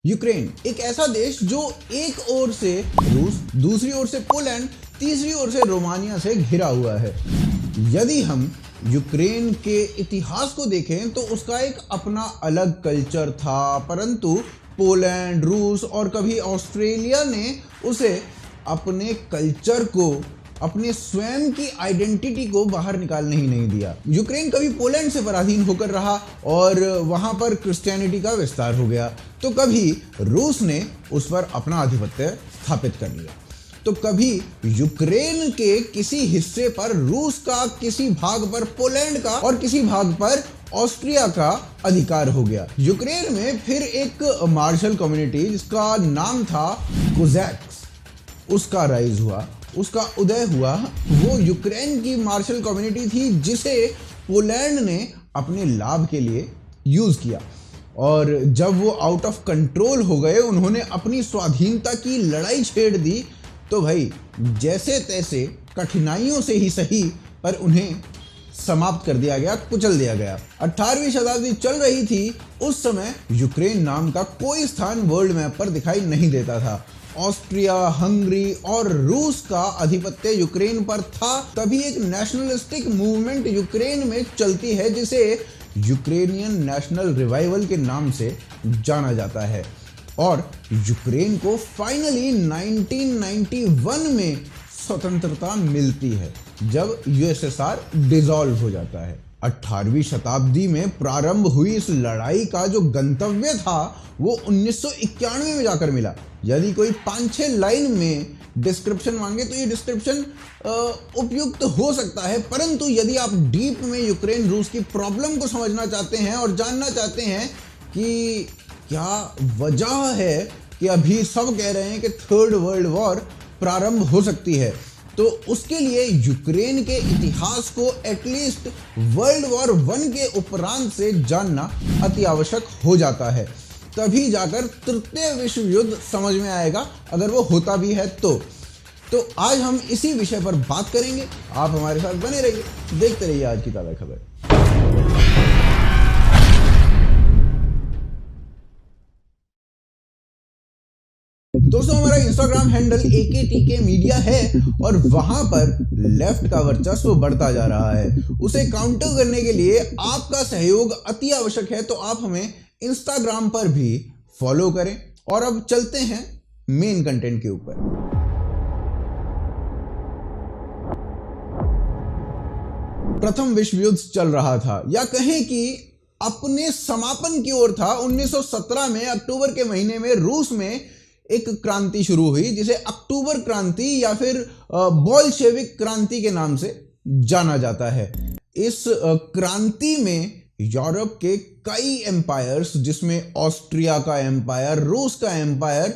Ukraine एक ऐसा देश जो एक ओर से रूस, दूसरी ओर से पोलैंड, तीसरी ओर से रोमानिया से घिरा हुआ है। यदि हम यूक्रेन के इतिहास को देखें तो उसका एक अपना अलग कल्चर था, परंतु पोलैंड, रूस और कभी ऑस्ट्रेलिया ने उसे अपने कल्चर को, अपने स्वयं की आइडेंटिटी को बाहर निकालने ही नहीं दिया। यूक्रेन कभी पोलैंड से पराधीन होकर रहा और वहां पर क्रिश्चियनिटी का विस्तार हो गया, तो कभी रूस ने उस पर अपना आधिपत्य स्थापित कर लिया, तो कभी यूक्रेन के किसी हिस्से पर रूस का, किसी भाग पर पोलैंड का और किसी भाग पर ऑस्ट्रिया का अधिकार हो गया। यूक्रेन में फिर एक मार्शल कम्युनिटी जिसका नाम था कोज़ैक्स, उसका राइज हुआ, उसका उदय हुआ। वो यूक्रेन की मार्शल कम्युनिटी थी जिसे पोलैंड ने अपने लाभ के लिए यूज किया, और जब वो आउट ऑफ कंट्रोल हो गए, उन्होंने अपनी स्वाधीनता की लड़ाई छेड़ दी, तो भाई जैसे तैसे कठिनाइयों से ही सही पर उन्हें समाप्त कर दिया गया, कुचल दिया गया। 18वीं शताब्दी चल रही थी, उस समय यूक्रेन नाम का कोई स्थान वर्ल्ड मैप पर दिखाई नहीं देता था। ऑस्ट्रिया, हंगरी और रूस का आधिपत्य यूक्रेन पर था। तभी एक नेशनलिस्टिक मूवमेंट यूक्रेन में चलती है जिसे यूक्रेनियन नेशनल रिवाइवल के नाम से जाना जाता है, और यूक्रेन को फाइनली 1991 में स्वतंत्रता मिलती है, जब यूएसएसआर डिसॉल्व हो जाता है। 18वीं शताब्दी में प्रारंभ हुई इस लड़ाई का जो गंतव्य था वो 1991 में जाकर मिला। यदि कोई 5-6 लाइन में डिस्क्रिप्शन मांगे तो ये डिस्क्रिप्शन उपयुक्त हो सकता है, परंतु यदि आप डीप में यूक्रेन रूस की प्रॉब्लम को समझना चाहते हैं और जानना चाहते हैं कि क्या वजह है कि अभी सब कह रहे हैं कि थर्ड वर्ल्ड वॉर प्रारंभ हो सकती है, तो उसके लिए यूक्रेन के इतिहास को एटलीस्ट वर्ल्ड वॉर 1 के उपरांत से जानना अति आवश्यक हो जाता है। तभी जाकर तृतीय विश्व युद्ध समझ में आएगा, अगर वो होता भी है तो आज हम इसी विषय पर बात करेंगे। आप हमारे साथ बने रहिए, देखते रहिए आज की ताज़ा खबर। दोस्तों, हमारा इंस्टाग्राम हैंडल AKTK मीडिया है और वहां पर लेफ्ट का वर्चस्व बढ़ता जा रहा है। उसे काउंटर करने के लिए आपका सहयोग अति आवश्यक है, तो आप हमें इंस्टाग्राम पर भी फॉलो करें। और अब चलते हैं मेन कंटेंट के ऊपर। प्रथम विश्व युद्ध चल रहा था, या कहें कि अपने समापन की ओर था। 1917 में अक्टूबर के महीने में रूस में एक क्रांति शुरू हुई जिसे अक्टूबर क्रांति या फिर बोल्शेविक क्रांति के नाम से जाना जाता है। इस क्रांति में यूरोप के कई एम्पायर्स, जिसमें ऑस्ट्रिया का एम्पायर, रूस का एम्पायर,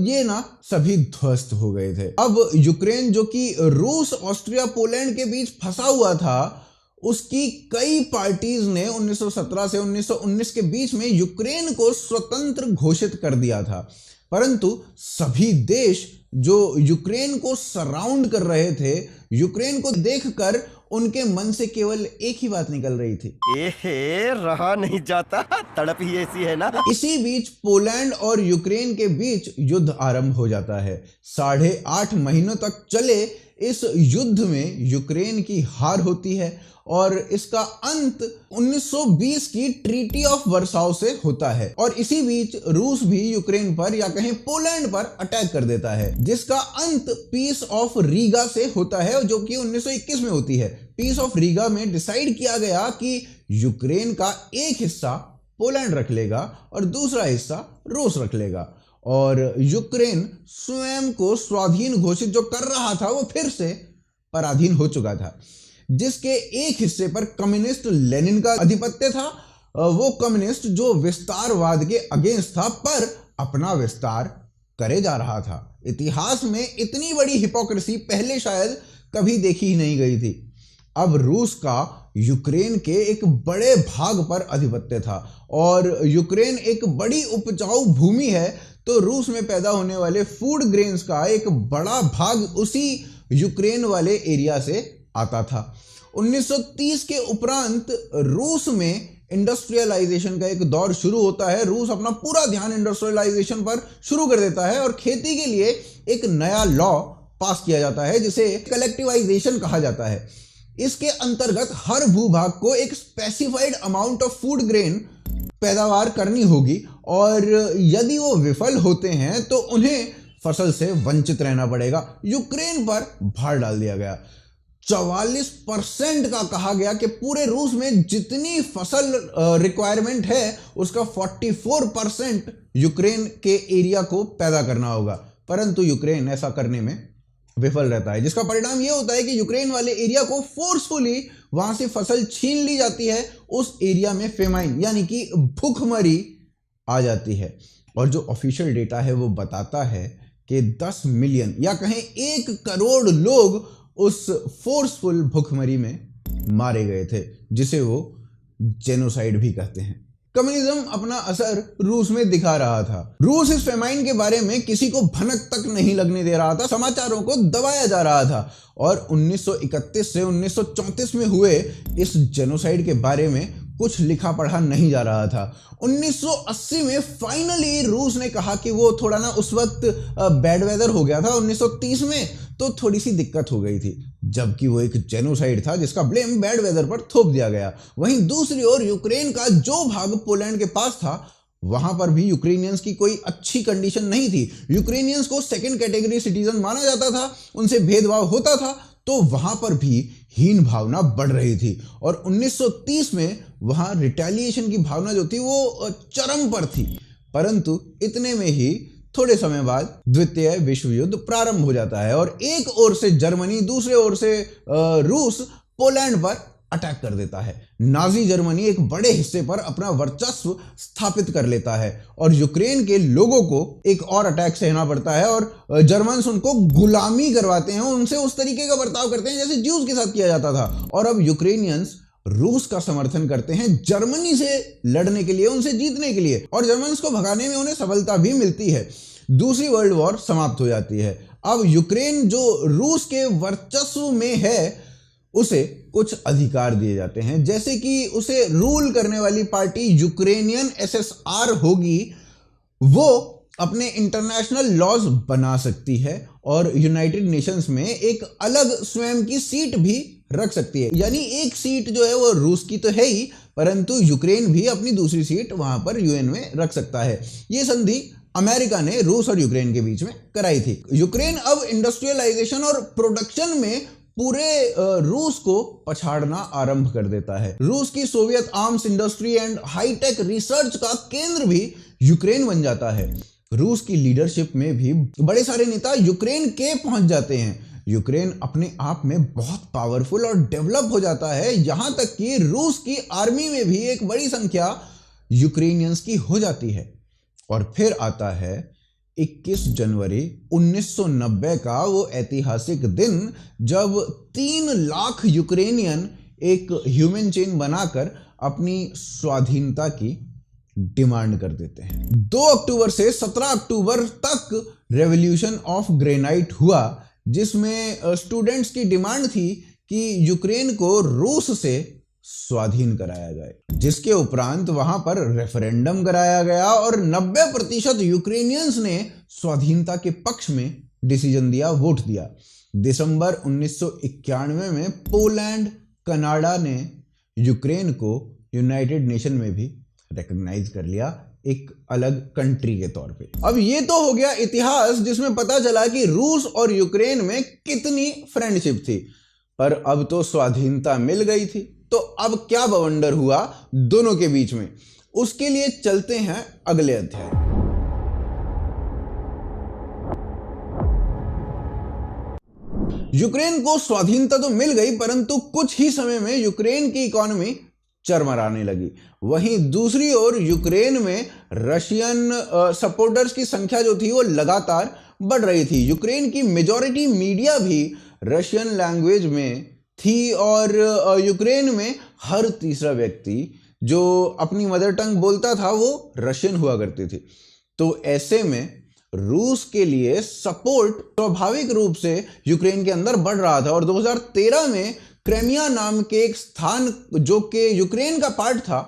ये ना सभी ध्वस्त हो गए थे। अब यूक्रेन, जो कि रूस, ऑस्ट्रिया, पोलैंड के बीच फंसा हुआ था, उसकी कई पार्टीज ने 1917 से 1919 के बीच में यूक्रेन को स्वतंत्र घोषित कर दिया था, परंतु सभी देश जो यूक्रेन को सराउंड कर रहे थे, यूक्रेन को देखकर उनके मन से केवल एक ही बात निकल रही थी, एहे, रहा नहीं जाता, तड़प ही ऐसी है ना। इसी बीच पोलैंड और यूक्रेन के बीच युद्ध आरंभ हो जाता है। 8.5 महीनों तक चले इस युद्ध में यूक्रेन की हार होती है और इसका अंत 1920 की ट्रीटी ऑफ वर्साओ से होता है। और इसी बीच रूस भी यूक्रेन पर, या कहें पोलैंड पर, अटैक कर देता है, जिसका अंत पीस ऑफ रीगा से होता है, जो कि 1921 में होती है। पीस ऑफ रीगा में डिसाइड किया गया कि यूक्रेन का एक हिस्सा पोलैंड रख लेगा और दूसरा हिस्सा रूस रख लेगा, और यूक्रेन स्वयं को स्वाधीन घोषित जो कर रहा था वो फिर से पराधीन हो चुका था, जिसके एक हिस्से पर कम्युनिस्ट लेनिन का आधिपत्य था। वो कम्युनिस्ट जो विस्तारवाद के अगेंस्ट था, पर अपना विस्तार करे जा रहा था। इतिहास में इतनी बड़ी हिपोक्रेसी पहले शायद कभी देखी ही नहीं गई थी। अब रूस का यूक्रेन के एक बड़े भाग पर आधिपत्य था, और यूक्रेन एक बड़ी उपजाऊ भूमि है, तो रूस में पैदा होने वाले फूड ग्रेन्स का एक बड़ा भाग उसी यूक्रेन वाले एरिया से आता था। 1930 के उपरांत रूस में इंडस्ट्रियलाइजेशन का एक दौर शुरू होता है। रूस अपना पूरा ध्यान इंडस्ट्रियलाइजेशन पर शुरू कर देता है और खेती के लिए एक नया लॉ पास किया जाता है जिसे कलेक्टिवाइजेशन कहा जाता है। इसके अंतर्गत हर भूभाग को एक specified amount of food grain पैदावार करनी होगी और यदि वो विफल होते हैं तो उन्हें फसल से वंचित रहना पड़ेगा। यूक्रेन पर भार डाल दिया गया। 44% का कहा गया कि पूरे रूस में जितनी फसल रिक्वायरमेंट है उसका 44% यूक्रेन के एरिया को पैदा करना होगा, परंतु यूक्रेन ऐसा करने में विफल रहता है, जिसका परिणाम यह होता है कि यूक्रेन वाले एरिया को फोर्सफुली वहां से फसल छीन ली जाती है। उस एरिया में फेमाइन यानी कि भूखमरी आ जाती है और जो ऑफिशियल डेटा है वो बताता है कि 10 मिलियन या कहें 1 करोड़ लोग उस फोर्सफुल भूखमरी में मारे गए थे, जिसे वो जेनोसाइड भी कहते हैं। कम्युनिज्म अपना असर रूस में दिखा रहा था। रूस इस फेमाइन के बारे में किसी को भनक तक नहीं लगने दे रहा था, समाचारों को दबाया जा रहा था और 1931 से 1934 में हुए इस जेनोसाइड के बारे में कुछ लिखा पढ़ा नहीं जा रहा था। 1980 में फाइनली रूस ने कहा कि वो थोड़ा ना उस वक्त बैड वेदर हो गया था। 1930 में तो थोड़ी सी दिक्कत हो गई थी, जबकि वो एक जेनोसाइड था जिसका ब्लेम बैड वेदर पर थोप दिया गया। वहीं दूसरी ओर यूक्रेन का जो भाग पोलैंड के पास था वहां पर भी यूक्रेनियंस की कोई अच्छी कंडीशन नहीं थी। यूक्रेनियंस को सेकंड कैटेगरी सिटीजन माना जाता था, उनसे भेदभाव होता था, तो वहां पर भी हीन भावना बढ़ रही थी और 1930 में वहां रिटेलिएशन की भावना जो थी वो चरम पर थी। परंतु इतने में ही थोड़े समय बाद द्वितीय विश्व युद्ध प्रारंभ हो जाता है और एक ओर से जर्मनी, दूसरे ओर से रूस पोलैंड पर अटैक कर देता है। नाजी जर्मनी एक बड़े हिस्से पर अपना वर्चस्व स्थापित कर लेता है और यूक्रेन के लोगों को एक और अटैक सहना पड़ता है और जर्मन्स उनको गुलामी करवाते हैं, उनसे उस तरीके का बर्ताव करते हैं जैसे ज्यूज के साथ किया जाता था। और अब यूक्रेनियंस रूस का समर्थन करते हैं जर्मनी से लड़ने के लिए, उनसे जीतने के लिए, और जर्मन्स को भगाने में उन्हें सफलता भी मिलती है। दूसरी वर्ल्ड वॉर समाप्त हो जाती है। अब यूक्रेन जो रूस के वर्चस्व में है उसे कुछ अधिकार दिए जाते हैं, जैसे कि उसे रूल करने वाली पार्टी यूक्रेनियन एसएसआर होगी, वो अपने इंटरनेशनल लॉज बना सकती है और यूनाइटेड नेशंस में एक अलग स्वयं की सीट भी रख सकती है। यानी एक सीट जो है वो रूस की तो है ही, परंतु यूक्रेन भी अपनी दूसरी सीट वहां पर यूएन में रख सकता है। ये संधि अमेरिका ने रूस और यूक्रेन के बीच में कराई थी। यूक्रेन अब इंडस्ट्रियलाइजेशन और प्रोडक्शन में पूरे रूस को पछाड़ना आरंभ कर देता है। रूस की Soviet arms industry and high tech research का केंद्र भी यूक्रेन बन जाता है। रूस की लीडरशिप में भी बड़े सारे नेता यूक्रेन के पहुंच जाते हैं। यूक्रेन अपने आप में बहुत पावरफुल और डेवलप हो जाता है, यहां तक कि रूस की आर्मी में भी एक बड़ी संख्या यूक्रेनियंस की हो जाती है। और फिर आता है 21 जनवरी 1990 का वो ऐतिहासिक दिन जब 3 लाख यूक्रेनियन एक ह्यूमन चेन बनाकर अपनी स्वाधीनता की डिमांड कर देते हैं। 2 अक्टूबर से 17 अक्टूबर तक रेवोल्यूशन ऑफ ग्रेनाइट हुआ, जिसमें स्टूडेंट्स की डिमांड थी कि यूक्रेन को रूस से स्वाधीन कराया जाए, जिसके उपरांत वहां पर रेफरेंडम कराया गया और 90% यूक्रेनियंस ने स्वाधीनता के पक्ष में डिसीजन दिया, वोट दिया। दिसंबर 1991 में पोलैंड, कनाडा ने यूक्रेन को यूनाइटेड नेशन में भी रिकॉग्नाइज कर लिया एक अलग कंट्री के तौर पे। अब ये तो हो गया इतिहास जिसमें पता चला कि रूस और यूक्रेन में कितनी फ्रेंडशिप थी, पर अब तो स्वाधीनता मिल गई थी, तो अब क्या बवंडर हुआ दोनों के बीच में, उसके लिए चलते हैं अगले अध्याय। यूक्रेन को स्वाधीनता तो मिल गई, परंतु कुछ ही समय में यूक्रेन की इकोनॉमी चरमराने लगी। वहीं दूसरी ओर यूक्रेन में रशियन सपोर्टर्स की संख्या जो थी वो लगातार बढ़ रही थी। यूक्रेन की मेजॉरिटी मीडिया भी रशियन लैंग्वेज में थी और यूक्रेन में हर तीसरा व्यक्ति जो अपनी मदर टंग बोलता था वो रशियन हुआ करती थी। तो ऐसे में रूस के लिए सपोर्ट स्वाभाविक रूप से यूक्रेन के अंदर बढ़ रहा था और 2013 में क्रेमिया नाम के एक स्थान जो कि यूक्रेन का पार्ट था,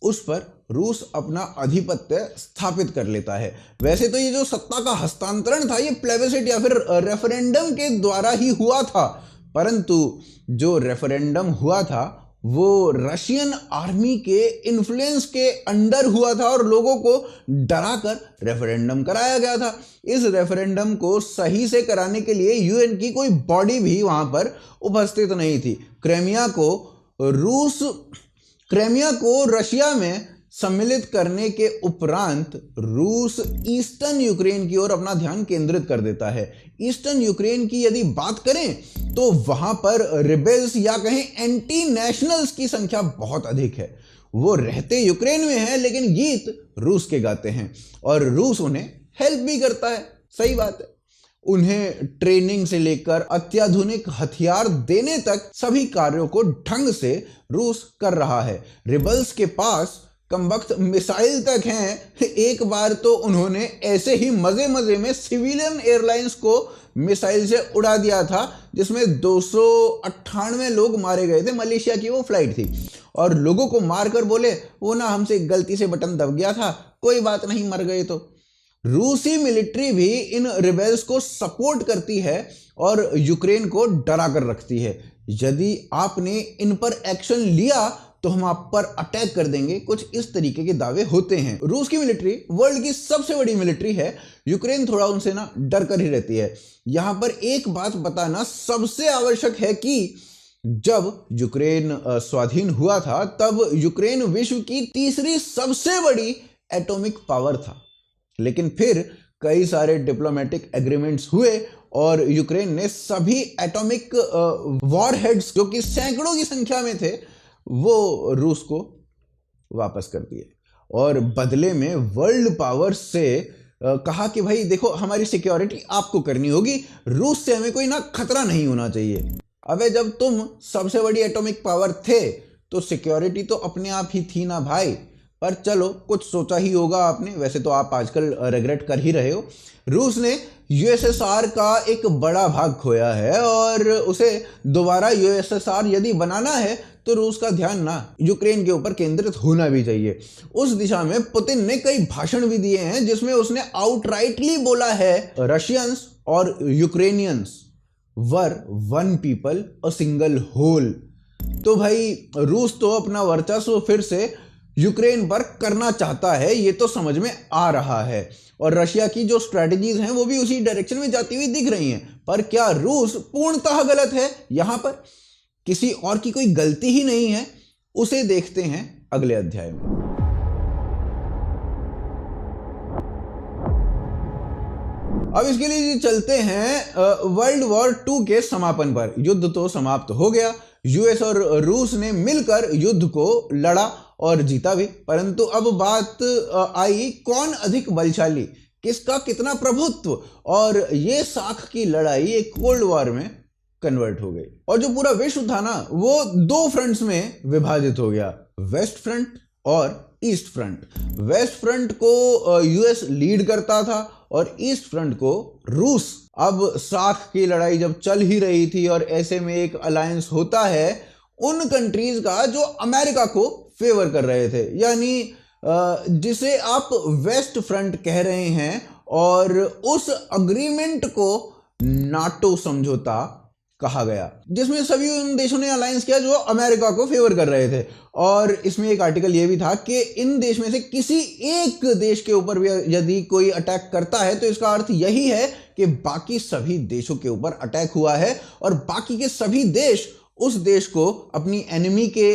उस पर रूस अपना आधिपत्य स्थापित कर लेता है। वैसे तो ये जो सत्ता का हस्तांतरण था ये प्लेबिसिट या फिर रेफरेंडम के द्वारा ही हुआ था, परंतु जो रेफरेंडम हुआ था वो रशियन आर्मी के इन्फ्लुएंस के अंडर हुआ था और लोगों को डराकर रेफरेंडम कराया गया था। इस रेफरेंडम को सही से कराने के लिए यूएन की कोई बॉडी भी वहां पर उपस्थित नहीं थी। क्रेमिया को रशिया में सम्मिलित करने के उपरांत रूस ईस्टर्न यूक्रेन की ओर अपना ध्यान केंद्रित कर देता है। ईस्टर्न यूक्रेन की यदि बात करें तो वहां पर रिबेल्स या कहें एंटी नेशनल्स की संख्या बहुत अधिक है। वो रहते यूक्रेन में है लेकिन गीत रूस के गाते हैं और रूस उन्हें हेल्प भी करता है। सही बात है, उन्हें ट्रेनिंग से लेकर अत्याधुनिक हथियार देने तक सभी कार्यों को ढंग से रूस कर रहा है। रिबल्स के पास कमबख्त मिसाइल तक हैं। एक बार तो उन्होंने ऐसे ही मजे मजे में सिविलियन एयरलाइंस को मिसाइल से उड़ा दिया था जिसमें 298 लोग मारे गए थे। मलेशिया की वो फ्लाइट थी और लोगों को मारकर बोले वो ना हमसे गलती से बटन दब गया था, कोई बात नहीं, मर गए तो। रूसी मिलिट्री भी इन रिबेल्स को सपोर्ट करती है और यूक्रेन को डरा कर रखती है। यदि आपने इन पर एक्शन लिया तो हम आप पर अटैक कर देंगे, कुछ इस तरीके के दावे होते हैं। रूस की मिलिट्री वर्ल्ड की सबसे बड़ी मिलिट्री है। यूक्रेन थोड़ा उनसे ना डर कर ही रहती है। यहां पर एक बात बताना सबसे आवश्यक है कि जब यूक्रेन स्वाधीन हुआ था तब यूक्रेन विश्व की तीसरी सबसे बड़ी एटॉमिक पावर था, लेकिन फिर कई सारे डिप्लोमेटिक एग्रीमेंट्स हुए और यूक्रेन ने सभी एटॉमिक वॉरहेड्स जो कि सैकड़ों की संख्या में थे वो रूस को वापस कर दिए और बदले में वर्ल्ड पावर से कहा कि भाई देखो हमारी सिक्योरिटी आपको करनी होगी, रूस से हमें कोई ना खतरा नहीं होना चाहिए। अबे जब तुम सबसे बड़ी एटॉमिक पावर थे तो सिक्योरिटी तो अपने आप ही थी ना भाई। पर चलो कुछ सोचा ही होगा आपने, वैसे तो आप आजकल रिग्रेट कर ही रहे हो। रूस ने यूएसएसआर का एक बड़ा भाग खोया है और उसे दोबारा यूएसएसआर यदि बनाना है तो रूस का ध्यान ना यूक्रेन के ऊपर केंद्रित होना भी चाहिए। उस दिशा में पुतिन ने कई भाषण भी दिए हैं जिसमें उसने आउटराइटली बोला है रशियंस और Ukrainians were one people a single whole. तो भाई रूस तो अपना वर्चस्व फिर से यूक्रेन पर करना चाहता है, ये तो समझ में आ रहा है और रशिया की जो स्ट्रेटजीज हैं वो भी उसी डायरेक्शन में जाती हुई दिख रही हैं। पर क्या रूस पूर्णतः गलत है? यहां पर किसी और की कोई गलती ही नहीं है। उसे देखते हैं अगले अध्याय में। अब इसके लिए चलते हैं वर्ल्ड वॉर 2 के समापन पर। युद्ध तो समाप्त हो गया, यूएस और रूस ने मिलकर युद्ध को लड़ा और जीता भी, परंतु अब बात आई कौन अधिक बलशाली, किसका कितना प्रभुत्व, और ये साख की लड़ाई एक कोल्ड वॉर में कन्वर्ट हो गई और जो पूरा विश्व था ना वो 2 फ्रंट्स में विभाजित हो गया, वेस्ट फ्रंट और ईस्ट फ्रंट। वेस्ट फ्रंट को यूएस लीड करता था और ईस्ट फ्रंट को रूस। अब साख की लड़ाई जब चल ही रही थी और ऐसे में एक अलायंस होता है उन कंट्रीज का जो अमेरिका को फेवर कर रहे थे, यानी जिसे आप वेस्ट फ्रंट कह रहे हैं, और उस अग्रीमेंट को नाटो समझौता कहा गया जिसमें सभी उन देशों ने अलायंस किया जो अमेरिका को फेवर कर रहे थे। और इसमें एक आर्टिकल यह भी था कि इन देश में से किसी एक देश के ऊपर भी यदि कोई अटैक करता है तो इसका अर्थ यही है कि बाकी सभी देशों के ऊपर अटैक हुआ है और बाकी के सभी देश उस देश को अपनी एनिमी के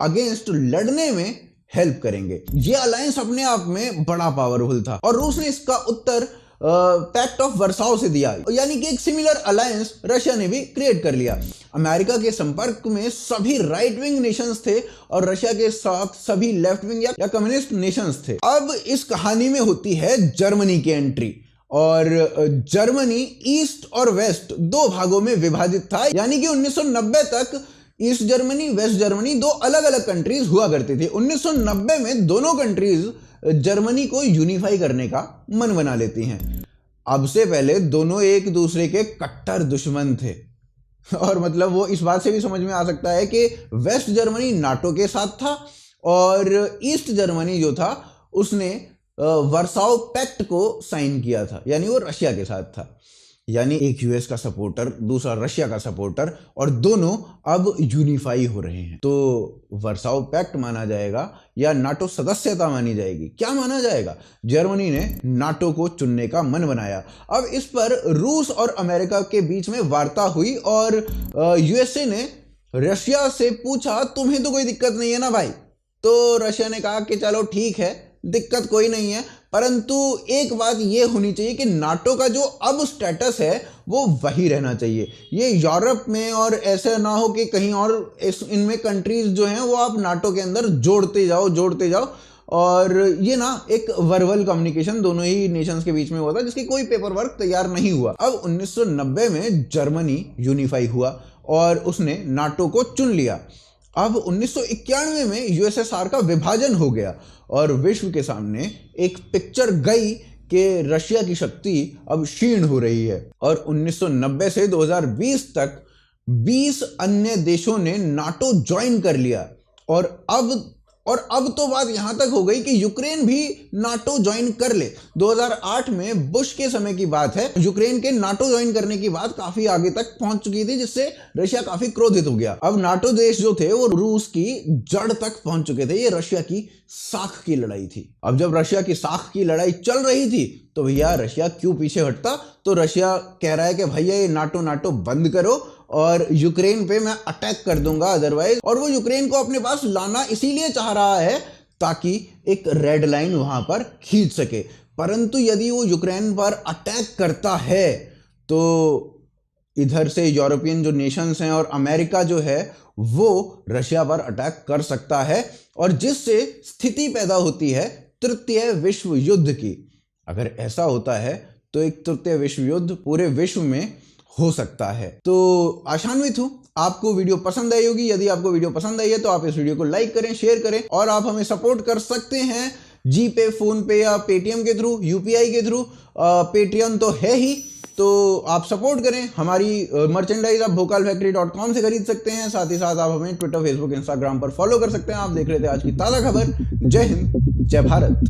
अगेंस्ट लड़ने में हेल्प करेंगे। यह अलायंस अपने आप में बड़ा पावरफुल था और रूस ने इसका उत्तर पैक्ट ऑफ वर्साओ से दिया, यानी कि एक सिमिलर अलायंस रशिया ने भी क्रिएट कर लिया। अमेरिका के संपर्क में सभी राइट विंग नेशंस थे और रशिया के साथ सभी लेफ्ट विंग या कम्युनिस्ट नेशंस थे। अब इस कहानी में होती है जर्मनी की एंट्री और जर्मनी ईस्ट और वेस्ट 2 भागों में विभाजित था, यानी कि 1990 तक ईस्ट जर्मनी वेस्ट जर्मनी 2 अलग अलग कंट्रीज हुआ करती थी। 1990 में दोनों कंट्रीज जर्मनी को यूनिफाई करने का मन बना लेती हैं। अब से पहले दोनों एक दूसरे के कट्टर दुश्मन थे और मतलब वो इस बात से भी समझ में आ सकता है कि वेस्ट जर्मनी नाटो के साथ था और ईस्ट जर्मनी जो था उसने वर्साओ पैक्ट को साइन किया था, यानी वो रशिया के साथ था। यानी एक यूएस का सपोर्टर, दूसरा रशिया का सपोर्टर, और दोनों अब यूनिफाई हो रहे हैं। तो वर्साओ पैक्ट माना जाएगा या नाटो सदस्यता मानी जाएगी? क्या माना जाएगा? जर्मनी ने नाटो को चुनने का मन बनाया। अब इस पर रूस और अमेरिका के बीच में वार्ता हुई और यूएसए ने रशिया से पूछा, तुम्हें तो कोई दिक्कत नहीं है ना भाई? तो रशिया ने कहा कि चलो ठीक है, दिक्कत कोई नहीं है, परंतु एक बात ये होनी चाहिए कि नाटो का जो अब स्टेटस है वो वही रहना चाहिए। ये यूरोप में और ऐसा ना हो कि कहीं और इनमें कंट्रीज जो हैं वो आप नाटो के अंदर जोड़ते जाओ। और ये ना एक वर्बल कम्युनिकेशन दोनों ही नेशंस के बीच में हुआ था, जिसकी कोई पेपर वर्क तैयार नहीं हुआ। अब 1990 में जर्मनी यूनिफाई हुआ और उसने नाटो को चुन लिया। अब 1991 में यूएसएसआर का विभाजन हो गया और विश्व के सामने एक पिक्चर गई कि रशिया की शक्ति अब क्षीण हो रही है। और 1990 से 2020 तक 20 अन्य देशों ने नाटो ज्वाइन कर लिया। और अब तो बात यहां तक हो गई कि यूक्रेन भी नाटो ज्वाइन कर ले। 2008 में बुश के समय की बात है, यूक्रेन के नाटो ज्वाइन करने की बात काफी आगे तक पहुंच चुकी थी, जिससे रशिया काफी क्रोधित हो गया। अब नाटो देश जो थे वो रूस की जड़ तक पहुंच चुके थे। ये रशिया की साख की लड़ाई थी। अब जब रशिया की साख की लड़ाई चल रही थी तो भैया रशिया क्यों पीछे हटता? तो रशिया कह रहा है कि भैया ये नाटो बंद करो और यूक्रेन पे मैं अटैक कर दूंगा अदरवाइज। और वो यूक्रेन को अपने पास लाना इसीलिए चाह रहा है ताकि एक रेड लाइन वहां पर खींच सके। परंतु यदि वो यूक्रेन पर अटैक करता है तो इधर से यूरोपियन जो नेशंस हैं और अमेरिका जो है वो रशिया पर अटैक कर सकता है, और जिससे स्थिति पैदा होती है तृतीय विश्व युद्ध की। अगर ऐसा होता है तो एक तृतीय विश्व युद्ध पूरे विश्व में हो सकता है। तो आशान्वित हूं आपको वीडियो पसंद आई होगी। यदि आपको वीडियो पसंद आई है तो आप इस वीडियो को लाइक करें, शेयर करें, और आप हमें सपोर्ट कर सकते हैं जी पे, फोन पे या पेटीएम के थ्रू, यूपीआई के थ्रू। पेटीएम तो है ही, तो आप सपोर्ट करें। हमारी मर्चेंडाइज आप भोकालफैक्ट्री.com से खरीद सकते हैं। साथ ही साथ आप हमें ट्विटर, फेसबुक, इंस्टाग्राम पर फॉलो कर सकते हैं। आप देख रहे थे आज की ताज़ा खबर। जय हिंद, जय भारत।